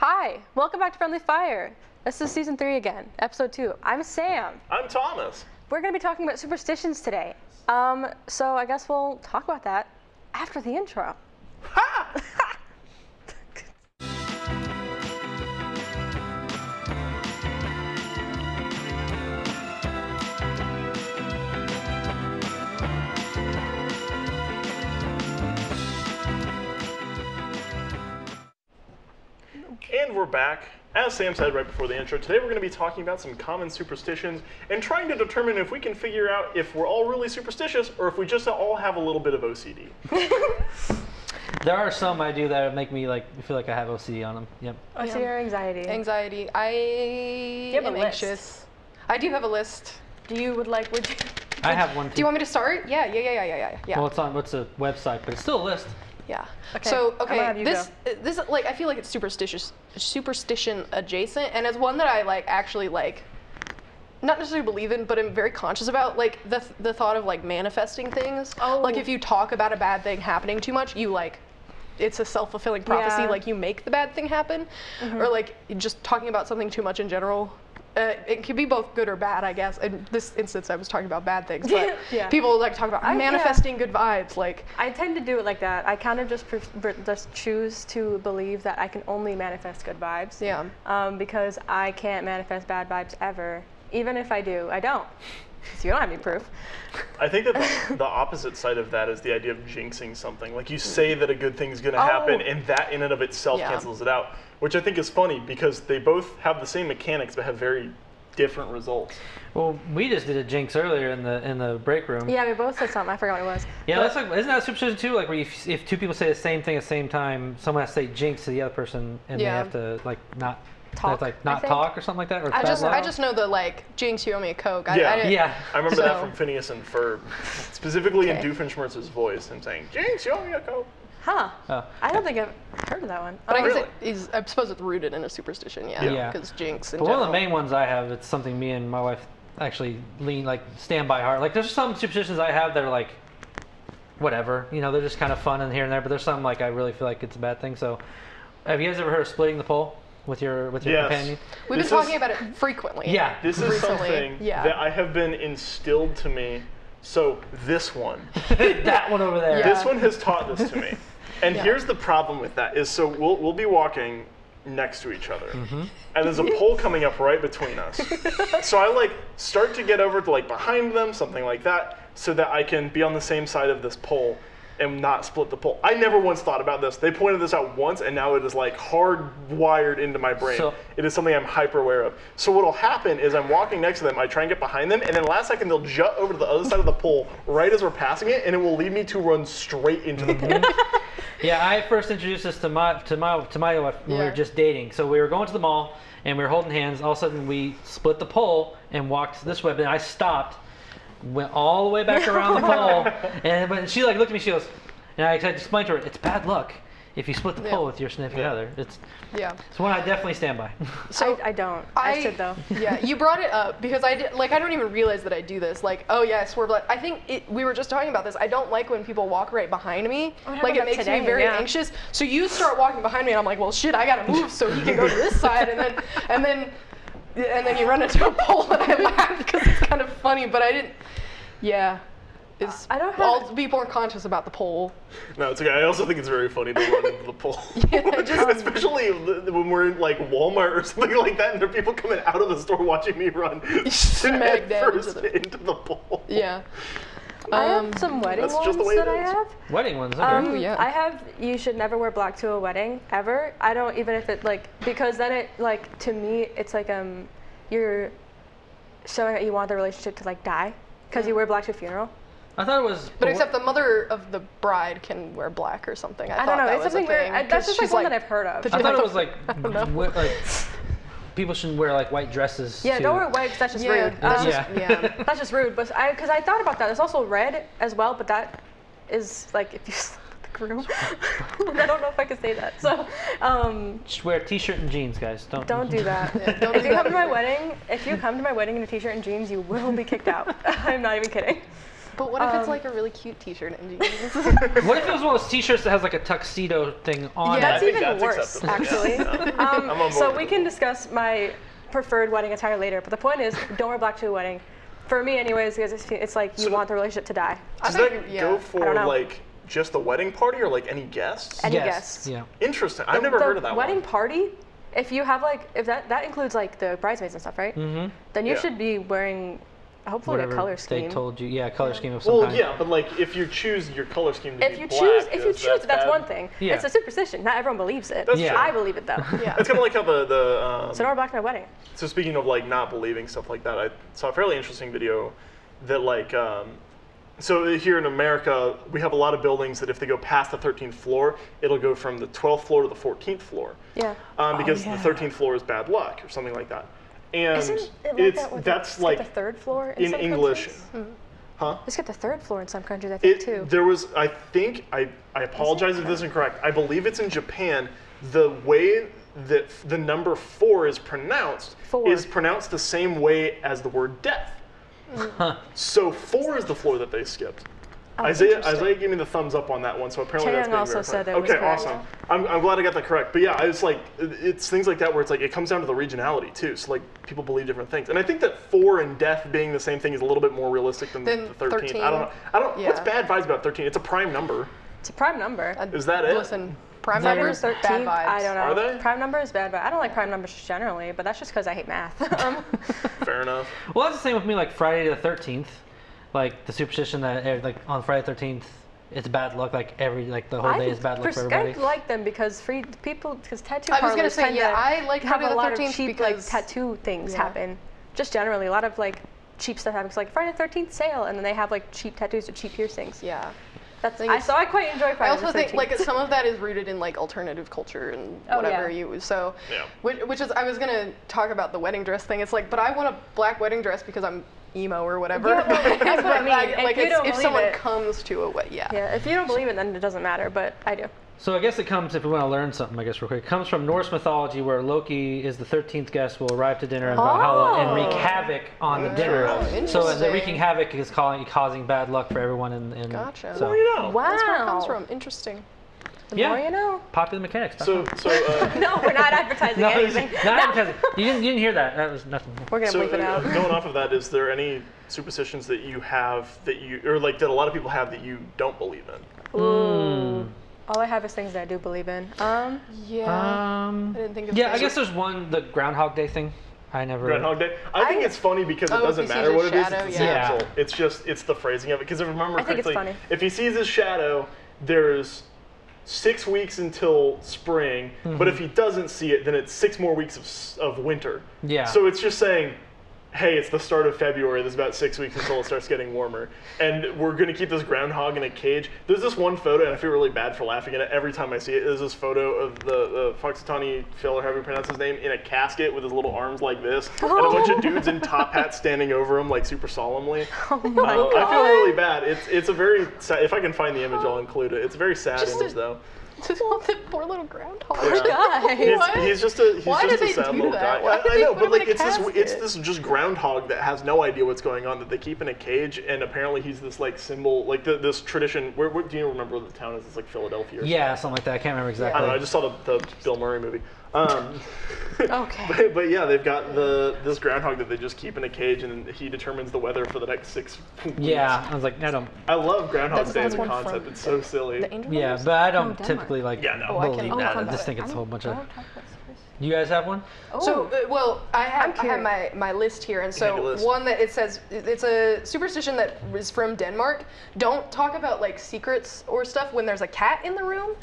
Hi, welcome back to Friendly Fire. This is season 3 again, episode 2. I'm Sam. I'm Thomas. We're going to be talking about superstitions today. So I guess we'll talk about that after the intro. Ha! And we're back. As Sam said right before the intro, today we're going to be talking about some common superstitions and trying to determine if we can figure out if we're all really superstitious or if we just all have a little bit of OCD. There are some I do that make me feel like I have OCD on them. Yep. OCD or anxiety? Anxiety. I am anxious. I do have a list. Would you? I have one too. Do you want me to start? Yeah. Well, it's a website, but it's still a list. Yeah. Okay. So this like I feel like it's superstition adjacent, and it's one that I actually not necessarily believe in, but I'm very conscious about, like the thought of manifesting things. Oh. Like if you talk about a bad thing happening too much, you it's a self-fulfilling prophecy. Yeah. Like you make the bad thing happen, or just talking about something too much in general. It can be both good or bad, I guess. In this instance, I was talking about bad things, but Yeah. people talk about manifesting good vibes. I tend to do it like that. I kind of just choose to believe that I can only manifest good vibes. Yeah. Because I can't manifest bad vibes ever. Even if I do, I don't. So you don't have any proof. I think that the opposite side of that is the idea of jinxing something. Like you say that a good thing's going to happen, and that in and of itself cancels it out, which I think is funny because they both have the same mechanics but have very different results. Well, we just did a jinx earlier in the break room. Yeah, we both said something. I forgot what it was. Yeah, that's isn't that a superstition too? Like where if two people say the same thing at the same time, someone has to say jinx to the other person, and they have to not talk, not talk or something like that. Or I just know the jinx, you owe me a Coke. Yeah. I remember that from Phineas and Ferb, specifically in Doofenshmirtz's voice, him saying, "Jinx, you owe me a Coke." Huh. Oh. I don't think I've heard of that one. But really? I suppose it's rooted in a superstition, Yeah. because jinx in But general. one of the main ones I have, it's something me and my wife actually stand by hard. Like there's some superstitions I have that are whatever, they're just kind of fun and here and there. But there's some I really feel like it's a bad thing. So, have you guys ever heard of splitting the pole with your companion? We've been talking about it frequently. Yeah. This is something that I have been instilled to me. So this one. That one over there. Yeah. This one has taught this to me. And here's the problem with that is, so we'll be walking next to each other, and there's a pole coming up right between us. So I start to get over to behind them, something like that, so that I can be on the same side of this pole and not split the pole. I never once thought about this. They pointed this out once, and now it is hardwired into my brain. So, it is something I'm hyper aware of. So what'll happen is I'm walking next to them, I try and get behind them, and then last second they'll jut over to the other side of the pole right as we're passing it, and it will lead me to run straight into the pole. Yeah, I first introduced this to my wife when we were just dating. So we were going to the mall and we were holding hands. All of a sudden we split the pole and walked this way, but I stopped, went all the way back around the pole, and when she looked at me, she goes, and I tried to explain to her, it's bad luck if you split the pole with your significant other. It's one I definitely stand by. So I don't. I should though. Yeah, you brought it up because I did. I don't even realize that I do this. I swerve. I think we were just talking about this. I don't like when people walk right behind me. It makes me very anxious. So you start walking behind me, and I'm like, well, shit, I gotta move so he can go to this side, and then you run into a pole, and I laugh because it's kind of funny, but I didn't. Yeah. I'll be more conscious about the pole. No, it's okay. I also think it's very funny to run into the pole. Especially when we're in Walmart or something like that, and there are people coming out of the store watching me run smack down into the pole. Yeah. I have some wedding ones that I have. Wedding ones, okay. I have, you should never wear black to a wedding, ever. I don't, even if it, because then it, to me, it's you're showing that you want the relationship to, die, because you wear black to a funeral. I thought it was... But except the mother of the bride can wear black or something. I don't know. That it's was something weird. That's just one that I've heard of. I thought it was people shouldn't wear white dresses. Yeah, don't wear white because that's just rude. That's just rude. But because I thought about that. There's also red as well, but that is if you slap the groom. I don't know if I can say that. So just wear a t-shirt and jeans, guys. Don't do that. If you come to my wedding in a t-shirt and jeans, you will be kicked out. I'm not even kidding. But what if it's like a really cute t-shirt and jeans? What if it was one of those t-shirts that has like a tuxedo thing on Yeah, That's it? even worse, acceptable. actually. Yeah. I'm on board So with we it. can discuss my preferred wedding attire later, but the point is, don't wear black to a wedding. For me, anyways, because it's like you So want the relationship to die. Does I that think- yeah. go I don't for know. like just the wedding party or like any guests? Any Yes. guests? Yeah. Interesting. I've never The heard of that wedding one. party, if you have like, if that includes like the bridesmaids and stuff, right? Mm-hmm. Then you Yeah. should be wearing, hopefully, Whatever a color they scheme. told you. Yeah, color scheme of some Well, kind. yeah, but like if you choose your color scheme to If be you black, choose, if you is choose, that that's bad? one thing. Yeah. It's a superstition. Not everyone believes it. That's Yeah. true. I believe it though. Yeah. It's kind of like how the So don't wear black to my wedding. so speaking of like not believing stuff like that, I saw a fairly interesting video that like so here in America we have a lot of buildings that if they go past the 13th floor, it'll go from the 12th floor to the 14th floor. Yeah. Because yeah. the 13th floor is bad luck or something like that. And Isn't it like it's that with that's skip like the third floor in some English. countries? Huh? They skip the third floor in some countries, I think, too. There was, I think, I apologize if this is incorrect. I believe it's in Japan. The way that the number 4 is pronounced Four. is pronounced the same way as the word death. So 4 is the floor that they skipped. Oh, Izayah gave me the thumbs up on that one, so apparently that's Chaeyeon being also verified. said that it was okay, correct. awesome. I'm glad I got that correct. But yeah, I was like, it's things like that where it's like it comes down to the regionality too. So like people believe different things, and I think that 4 and death being the same thing is a little bit more realistic than Than the 13. 13. I don't know. Yeah. What's bad vibes about 13? It's a prime number. It's a prime number. Is that it? Listen, prime They're- numbers, 13, bad vibes. I don't know. Are they? Prime number is bad, but I don't like prime numbers generally, but that's just because I hate math. Fair enough. Well, that's the same with me. Like Friday the 13th, like the superstition that like on Friday the 13th, it's bad luck. Like the whole day is bad luck for everybody. I like them because because tattoo I was gonna parlors say, tend yeah, to I like have Friday a the lot of 13th cheap because tattoo things Yeah. happen. Just generally, a lot of like cheap stuff happens. Like Friday the 13th sale, and then they have like cheap tattoos or cheap piercings. Yeah. That's think it's- so I quite enjoy Friday I also the 13th. think like some of that is rooted in like alternative culture and Oh, whatever yeah. you so Yeah. which is I was gonna talk about the wedding dress thing. It's like, but I want a black wedding dress because I'm emo or whatever. Yeah, well, that's what I mean. If Like you don't if believe someone it- comes to a wedding, yeah. yeah, if you don't believe it, then it doesn't matter. But I do. So I guess it comes, if we want to learn something, I guess real quick, it comes from Norse mythology where Loki is the 13th guest, will arrive to dinner in Valhalla and wreak havoc on the dinner. So the Interesting. wreaking havoc is causing bad luck for everyone in Gotcha. So, Well, you know. Wow. That's where it comes from. Interesting. The Yeah. more you know. popular mechanics. So No, we're not advertising no, anything. not advertising. You didn't hear that. That was nothing. We're gonna so bleep it out. going off of that, is there any superstitions that you have that you or like that a lot of people have that you don't believe in? Ooh. All I have is things that I do believe in. Yeah. I didn't think of Yeah, I things. guess there's one, the Groundhog Day thing. I never. Groundhog Day. I think it's funny because it if doesn't he sees matter his what it is. shadow, It's the yeah. same result. It's just it's the phrasing of it. Because if I remember I think it's correctly, funny. if he sees his shadow, there's 6 weeks until spring. But if he doesn't see it, then it's 6 more weeks of winter. Yeah. So it's just saying, hey, it's the start of February. There's about 6 weeks until it starts getting warmer. And we're going to keep this groundhog in a cage. There's this one photo, and I feel really bad for laughing at it every time I see it. There's this photo of the Foxitani Phil, or however you pronounce his name, in a casket with his little arms like this. And a bunch of dudes in top hats standing over him, like super solemnly. Oh my I god. feel really bad. It's a very sad, if I can find the image, I'll include it. It's a very sad image, though. Just want the poor little groundhog. Yeah. Guys. What? He's just a Why he's did just a they sad do little that? guy. Why did I they know, put but him in like a it's casket? this just groundhog that has no idea what's going on that they keep in a cage, and apparently he's this like symbol, like this tradition. Where do you remember what the town is? It's like Philadelphia. Or Yeah, something like that. I can't remember exactly. I don't know. I just saw the Bill Murray movie. Okay. But yeah, they've got this groundhog that they just keep in a cage, and he determines the weather for the next 6 weeks. Yeah, I was like, I don't. I love Groundhog Day as a one concept. from It's so silly. The Angel Yeah, Numbers? but I don't Denmark. typically like Yeah, no. Oh, I believe can- that. oh, I just about think it. it's a whole bunch of. Don't talk about this. You guys have one? So, well, I have curious. my list here, and Hand your so list. one that it says it's a superstition that is from Denmark. Don't talk about like secrets or stuff when there's a cat in the room,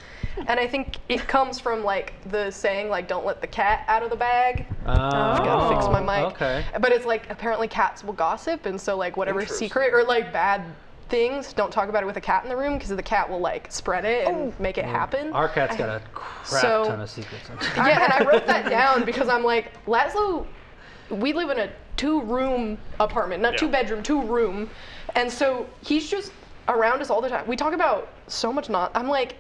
and I think it comes from like the saying like don't let the cat out of the bag. Gotta fix my mic. Okay. But it's like apparently cats will gossip, and so like whatever Interesting. secret or like bad things, don't talk about it with a cat in the room because the cat will like spread it and make it happen. Our cat's got a crap So- ton of secrets. Yeah, and I wrote that down because I'm like, Laszlo, we live in a 2-room apartment, not Yeah. 2-bedroom, 2-room. And so he's just around us all the time. We talk about so much I'm like,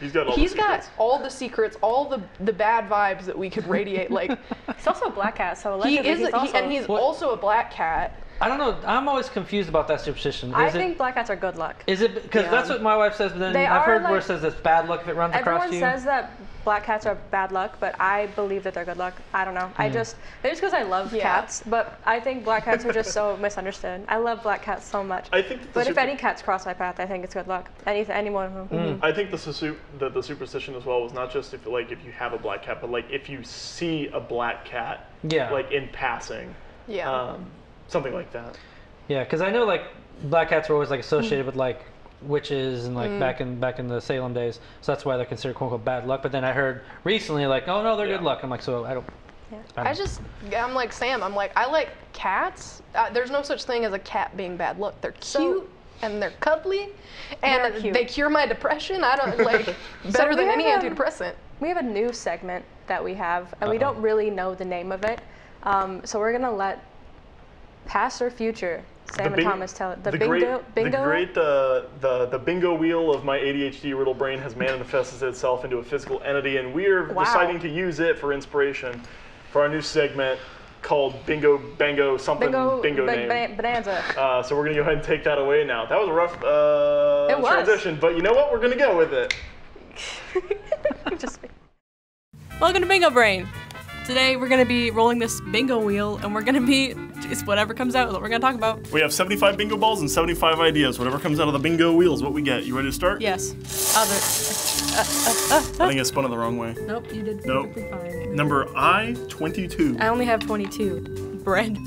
He's got all he's the got secrets. all the secrets, all the bad vibes that we could radiate. Like He's also a black cat, so he allegedly is, he's also. and he's What? also a black cat. I don't know. I'm always confused about that superstition. I think black cats are good luck. Is it because that's what my wife says? But then They I've are, heard where it says it's bad luck if it runs across you. Everyone says that black cats are bad luck, but I believe that they're good luck. I don't know. Maybe just because I love cats, but I think black cats are just so misunderstood. I love black cats so much. I think but if any cats cross my path, I think it's good luck. Any one of them. I think the superstition as well was not just if you have a black cat, but like if you see a black cat, like in passing, something like that. Yeah, because I know like black cats were always like associated with like witches and like back in the Salem days, so that's why they're considered quote unquote bad luck. But then I heard recently like, oh no, they're good luck. I'm like, so I don't. I'm like Sam. I'm like, I like cats. There's no such thing as a cat being bad luck. They're cute and they're cuddly, and they cure my depression. I don't like better than any antidepressant. We have a new segment that we have, and we don't really know the name of it. So we're gonna let past or future Sam and Thomas tell it. The bingo. The bingo wheel of my ADHD riddle brain has manifested itself into a physical entity, and we're deciding to use it for inspiration for our new segment called Bingo Bango something bingo name. Bonanza. So we're gonna go ahead and take that away now. That was a rough transition, but you know what? We're gonna go with it. Welcome to Bingo Brain. Today we're going to be rolling this bingo wheel, and we're going to be, it's whatever comes out, what we're going to talk about. We have 75 bingo balls and 75 ideas. Whatever comes out of the bingo wheel is what we get. You ready to start? Yes. I think I spun it the wrong way. Nope, you did perfectly fine. Number I-22. I only have 22. Bread.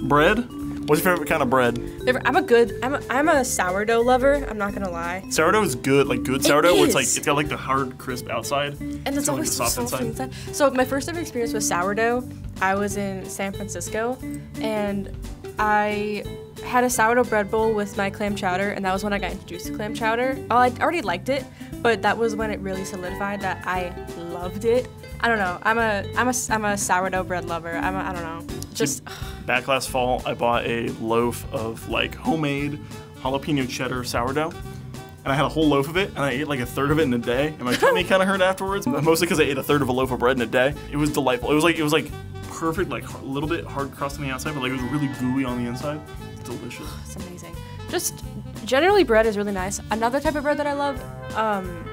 Bread? What's your favorite kind of bread? I'm a sourdough lover, I'm not gonna lie. Sourdough is good, like good sourdough, where it's got like the hard, crisp outside. And it's always like the soft inside. So my first ever experience with sourdough, I was in San Francisco, and I had a sourdough bread bowl with my clam chowder, and that was when I got introduced to clam chowder. I already liked it, but that was when it really solidified that I loved it. I don't know. I'm a sourdough bread lover. I don't know. Just back last fall, I bought a loaf of like homemade jalapeno cheddar sourdough, and I had a whole loaf of it, and I ate like a third of it in a day, and my tummy kind of hurt afterwards. Mostly because I ate a third of a loaf of bread in a day. It was delightful. It was like perfect, like a little bit hard crust on the outside, but like it was really gooey on the inside. It's delicious. It's amazing. Just generally, bread is really nice. Another type of bread that I love,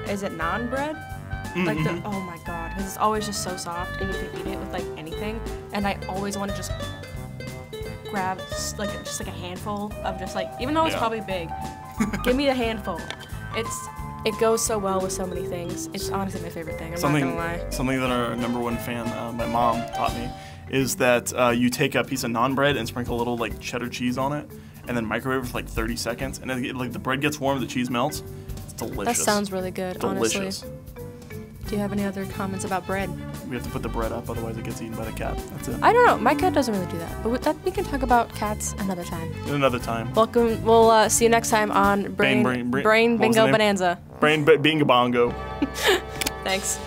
is it naan bread? Like oh my god, because it's always just so soft, and you can eat it with like anything. And I always want to just grab like a handful of just like, even though it's probably big, give me a handful. It goes so well with so many things. It's honestly my favorite thing. I'm not gonna lie. Something that our #1 fan, my mom, taught me is that you take a piece of naan bread and sprinkle a little like cheddar cheese on it, and then microwave it for like 30 seconds, and then like the bread gets warm, the cheese melts. It's delicious. That sounds really good, delicious. Honestly. Do you have any other comments about bread? We have to put the bread up, otherwise it gets eaten by the cat. That's it. I don't know. My cat doesn't really do that. But with that, we can talk about cats another time. Another time. Welcome. We'll see you next time on Brain Bingo Bonanza. Brain Bingo Bongo. Thanks.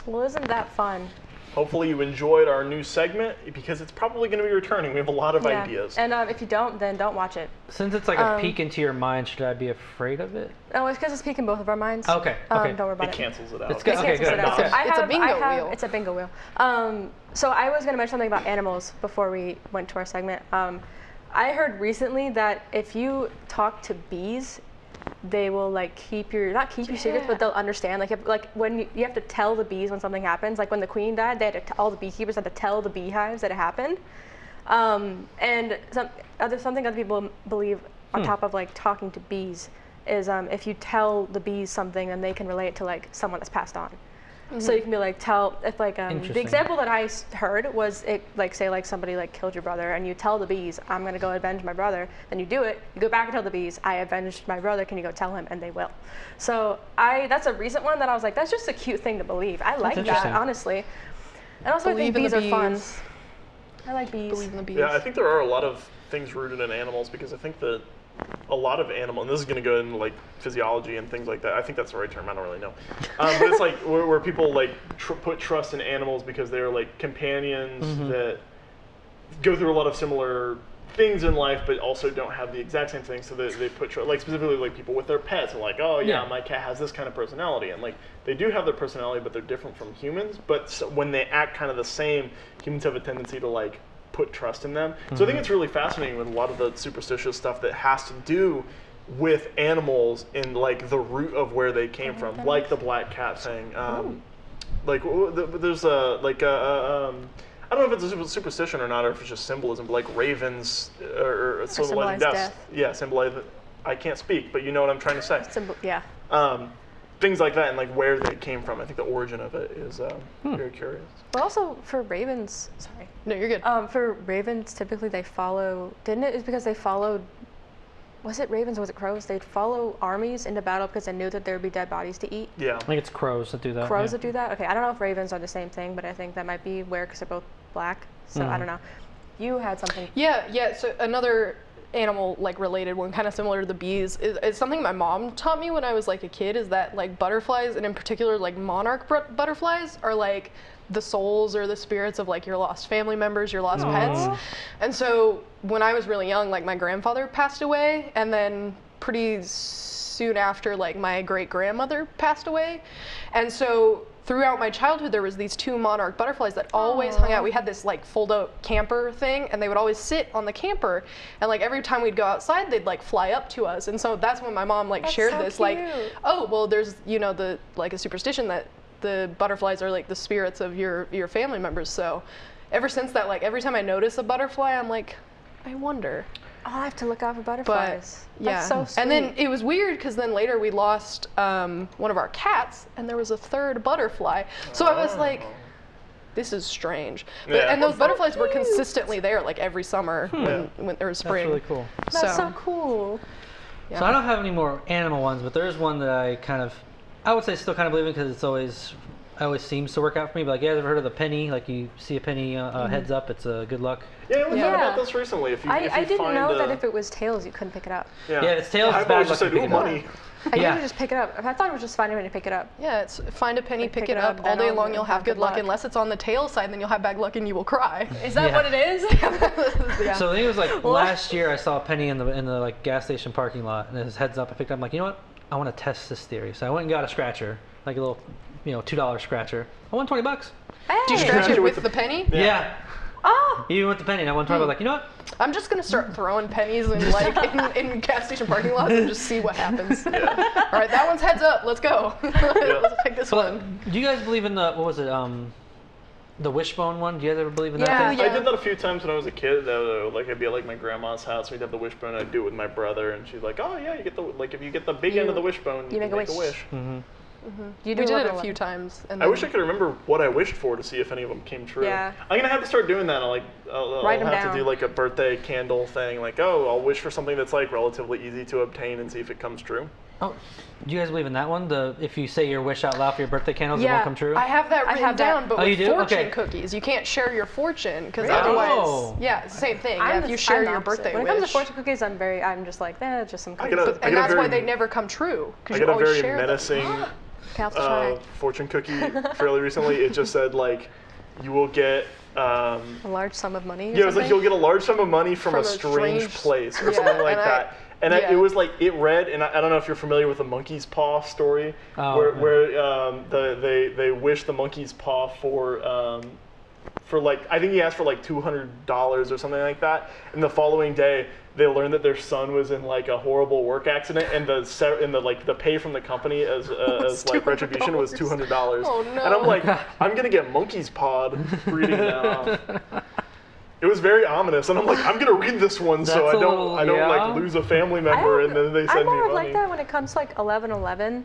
Well, isn't that fun? Hopefully you enjoyed our new segment, because it's probably going to be returning. We have a lot of ideas. And if you don't, then don't watch it. Since it's like a peek into your mind, should I be afraid of it? Oh, it's because it's peeking both of our minds. Okay. Don't worry about it. It cancels it out. It's good. It cancels it out. It's a bingo wheel. It's a bingo wheel. So I was going to mention something about animals before we went to our segment. I heard recently that if you talk to bees, they will like keep your secrets, but they'll understand. Like when you have to tell the bees when something happens. Like when the queen died, they had to all the beekeepers had to tell the beehives that it happened. And something other people believe on top of like talking to bees is if you tell the bees something, then they can relate to like someone that's passed on. So you can be like the example that I heard was say somebody like killed your brother, and you tell the bees, I'm gonna go avenge my brother. Then you do it. You go back and tell the bees, I avenged my brother. Can you go tell him? And they will. So that's a recent one that I was like, that's just a cute thing to believe. I like that, honestly. And also I think bees are fun. I like bees. Believe in the bees. Yeah, I think there are a lot of things rooted in animals, because I think that a lot of animal, and this is going to go into like physiology and things like that. I think that's the right term. I don't really know. But it's like where people like put trust in animals because they're like companions that go through a lot of similar things in life, but also don't have the exact same things. So they put trust, like specifically like people with their pets, and like, oh yeah, my cat has this kind of personality, and like they do have their personality, but they're different from humans. But when they act kind of the same, humans have a tendency to like put trust in them. So I think it's really fascinating with a lot of the superstitious stuff that has to do with animals and like the root of where they came from, like the black cat thing. Like there's a I don't know if it's a superstition or not, or if it's just symbolism, but like ravens or symbolizing death. Yeah, symbolize. I can't speak, but you know what I'm trying to say. Things like that, and like where they came from. I think the origin of it is very curious. But also for ravens, sorry. No, you're good. For ravens, typically they follow. Didn't it? It's because they followed. Was it ravens or was it crows? They'd follow armies into battle because they knew that there would be dead bodies to eat. Yeah. I think it's crows that do that. Crows that do that? Okay, I don't know if ravens are the same thing, but I think that might be where, because they're both black. So I don't know. You had something. Yeah. So another animal like related one, kind of similar to the bees, is something my mom taught me when I was like a kid, is that like butterflies, and in particular like monarch butterflies, are like the souls or the spirits of like your lost family members, your lost pets. And so when I was really young, like my grandfather passed away, and then pretty soon after, like my great grandmother passed away. And so throughout my childhood, there was these two monarch butterflies that always hung out. We had this like fold-out camper thing, and they would always sit on the camper, and like every time we'd go outside, they'd like fly up to us. And so that's when my mom like shared this, like, oh well, there's the like a superstition that the butterflies are like the spirits of your family members. So ever since that, like every time I notice a butterfly, I'm like, I wonder. Oh, I have to look out for butterflies. But, yeah. That's so sweet. And then it was weird because then later we lost one of our cats, and there was a third butterfly. So I was like, this is strange. But, and those butterflies were consistently there like every summer when there was spring. That's really cool. That's so cool. So I don't have any more animal ones, but there is one that I would say still kind of believe in, because it always seems to work out for me. But like, you guys ever heard of the penny? Like, you see a penny heads up, it's good luck. Yeah, we thought about this recently. I didn't know that if it was tails, you couldn't pick it up. Yeah, if it's tails, I've always just said, ooh, money. I usually just pick it up. I thought it was just find a penny, pick it up. Yeah, it's find a penny, pick it up. All day long, you'll have good luck. Unless it's on the tail side, then you'll have bad luck and you will cry. Is that what it is? So I think it was like last year, I saw a penny in the like gas station parking lot, and it was heads up. I picked it up. I'm like, you know what? I want to test this theory. So I went and got a scratcher, like a little, $2 scratcher. I won $20. Hey. Do you scratch it with the penny? Yeah. Oh. Even with the penny, I won $20. I was like, you know what? I'm just gonna start throwing pennies in like in gas station parking lots and just see what happens. All right, that one's heads up. Let's go. Let's pick this one. Do you guys believe in the the wishbone one? Do you guys ever believe in that? I did that a few times when I was a kid. Like I'd be at like my grandma's house, we'd have the wishbone, and I'd do it with my brother, and she's like, "Oh yeah, you get the if you get the big end of the wishbone, you make a wish." Mm-hmm. We did it a few times. And I wish I could remember what I wished for to see if any of them came true. Yeah. I'm gonna have to start doing that. I'll have to do like a birthday candle thing. Like, I'll wish for something that's like relatively easy to obtain and see if it comes true. Oh, do you guys believe in that one? If you say your wish out loud for your birthday candles, it won't come true? I have that written down, but with fortune cookies, you can't share your fortune because otherwise, it's the same thing. If you share your birthday wish. When it comes to fortune cookies, I'm just like, just some cookies. And that's why they never come true, because you always share them. I got a very menacing fortune cookie fairly recently. It just said like, you will get a large sum of money. Yeah, it was like you'll get a large sum of money from a strange place or something like that. And it was like, it read, and I don't know if you're familiar with the monkey's paw story, where they wish the monkey's paw for like, I think he asked for like $200 or something like that. And the following day, they learned that their son was in like a horrible work accident, and the pay from the company as like retribution was $200. Oh no! And I'm like, I'm gonna get monkey's paw reading now. It was very ominous, and I'm like, I'm gonna read this one so I don't like lose a family member, and then they send me money. I'm more like that when it comes to like 11/11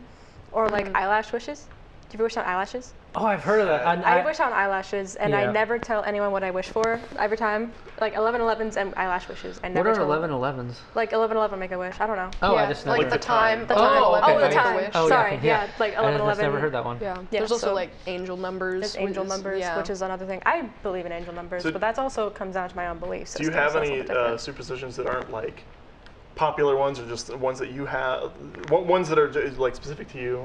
or like eyelash wishes. Do you ever wish on eyelashes? Oh, I've heard of that. I wish on eyelashes, and I never tell anyone what I wish for. Every time, like 11/11s and eyelash wishes. I never. What are 11/11s? Like 11/11, make a wish. I don't know. Oh, I just never. Like the time. The time. Sorry, yeah, like 11/11. I've never heard that one. Yeah. There's also like angel numbers. There's angel numbers, which is another thing. I believe in angel numbers, but that also comes down to my own beliefs. Do you have any superstitions that aren't like popular ones, or just ones that you have, ones that are like specific to you?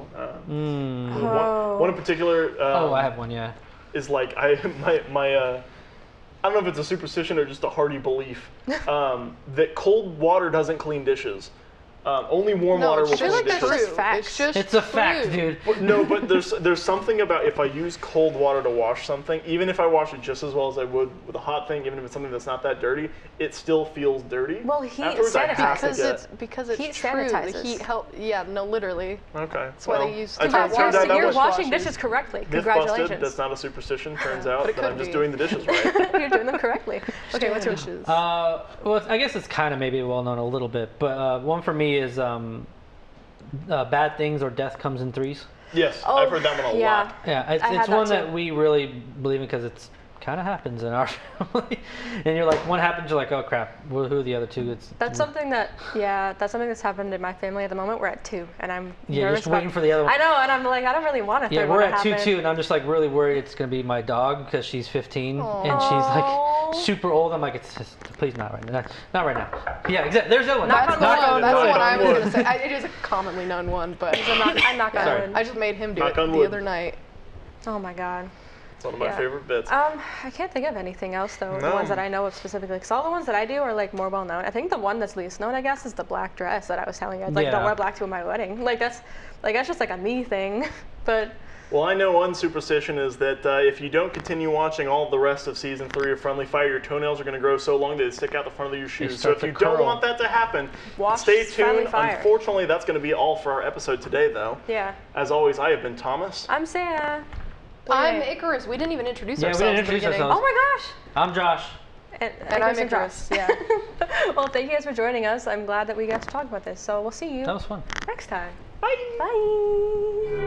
One in particular. I have one. Yeah. Is like I don't know if it's a superstition or just a hearty belief that cold water doesn't clean dishes. Only warm water will feel clean like that's dishes. just facts. It's a fact, dude. No, but there's something about if I use cold water to wash something, even if I wash it just as well as I would with a hot thing, even if it's something that's not that dirty, it still feels dirty. Well, heat Afterwards, I have to sanitizes. Because it's Heat true. sanitizes. The heat help. Yeah, no, literally. Okay. That's why they use. It turns out that You're was washing dishes correctly. myth busted. Congratulations. That's not a superstition. Turns out But it that I'm could just be. doing the dishes right. You're doing them correctly. Okay, what's your dishes? Well, I guess it's kind of maybe well known a little bit, but one for me is bad things or death comes in threes. Yes, Oh, I've heard that one a lot. Yeah, I had it's that one too. that we really believe in because it's kind of happens in our family. And you're like, one happens, you're like, oh crap, who are the other two? That's something that's happened in my family at the moment. We're at 2, and I'm Yeah, you're nervous just waiting about- for the other one. I know, and I'm like, I don't really want a third Yeah, one we're to at 2-2, happen. and I'm just like really worried it's gonna be my dog because she's 15 and she's Aw. like super old. I'm like, it's just please not right now, not right now. Yeah, exactly. There's that one. Knock That's on the wood. one. That's the Knock one I on was wood. gonna say. It is a commonly known one, but I'm not Sorry. going. I just made him do it Knock on the wood. other night. Oh my god. It's one of my Yeah. favorite bits. I can't think of anything else though. The No. ones that I know of specifically, because all the ones that I do are like more well known. I think the one that's least known, I guess, is the black dress that I was telling you. Like, Yeah. don't wear black to my wedding. Like that's just like a me thing. But Well, I know one superstition is that if you don't continue watching all the rest of season 3 of Friendly Fire, your toenails are going to grow so long that they stick out the front of your shoes. So start if to you don't curl. want that to happen, Watch stay Friendly tuned. Fire. Unfortunately, that's going to be all for our episode today, though. yeah, As always, I have been Thomas. I'm Sarah. I'm Wait. Icarus. We didn't even introduce Yeah, we ourselves didn't at the introduce beginning. ourselves. Oh my gosh. I'm Josh. And I'm Josh. Icarus. Yeah. Well, thank you guys for joining us. I'm glad that we got to talk about this. So we'll see you That was fun. next time. Bye. Bye.